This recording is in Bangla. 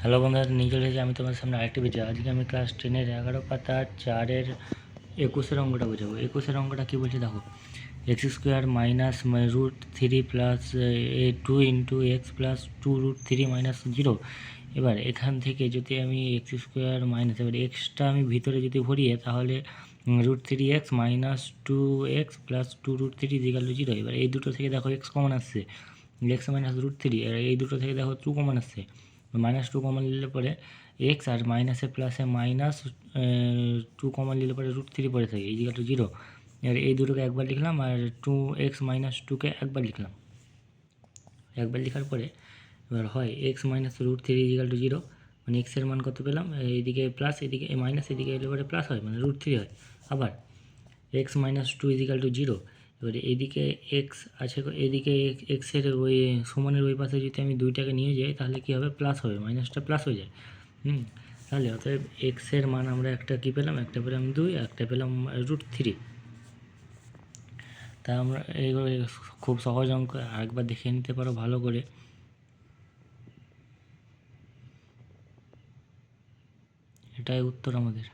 হ্যালো বন্ধুরা, নিয়ে চলে এসেছি আমি তোমাদের সামনে আরেকটি ভিডিও। আজকে আমি ক্লাস 10-এর 11 পাতা 4-এর 21-এর অঙ্কটা বোঝাবো। 21-এর অঙ্কটা কী বলছে দেখো, x square minus √3 plus 2 into x plus 2√3 minus 0। এবার এখান থেকে যদি আমি এক্স স্কোয়ার মাইনাস, এবার এক্সটা আমি ভিতরে যদি ভরিয়ে তাহলে √3x minus 2x plus 2√3 equal to 0। এবার এই দুটো থেকে দেখো এক্স কমন আসছে, এক্স মাইনাস √3, আর এই দুটো থেকে দেখো 2 কমন আসছে, -2 কমন নিলে পরে এক্স, আর মাইনাসে প্লাসে মাইনাস 2 কমন নিলে পরে √3 পড়ে থাকে ইকুয়াল টু 0। আর এই দুটোকে একবার লিখলাম, আর 2x মাইনাস 2কে একবার লিখলাম। একবার লেখার পরে এবার হয় এক্স মাইনাস √3 ইকুয়াল টু 0, মানে এক্সের মান কত পেলাম, এইদিকে প্লাস এদিকে মাইনাস, এদিকে এলে পরে প্লাস হয়, মানে √3 হয়। আবার এক্স মাইনাস 2 ইকুয়াল টু 0, এবারে এইদিকে এক্স আছে, এদিকে এক্সের ওই সমানের ওই পাশে যদি আমি 2টাকে নিয়ে যাই তাহলে কী হবে, প্লাস হবে, মাইনাসটা প্লাস হয়ে যায়। তাহলে অতএব এক্সের মান আমরা একটা কী পেলাম, একটা পেলাম 2, একটা পেলাম √3। তা আমরা এইগুলো খুব সহজ অঙ্ক, আরেকবার দেখে নিতে পারো ভালো করে। এটাই উত্তর আমাদের।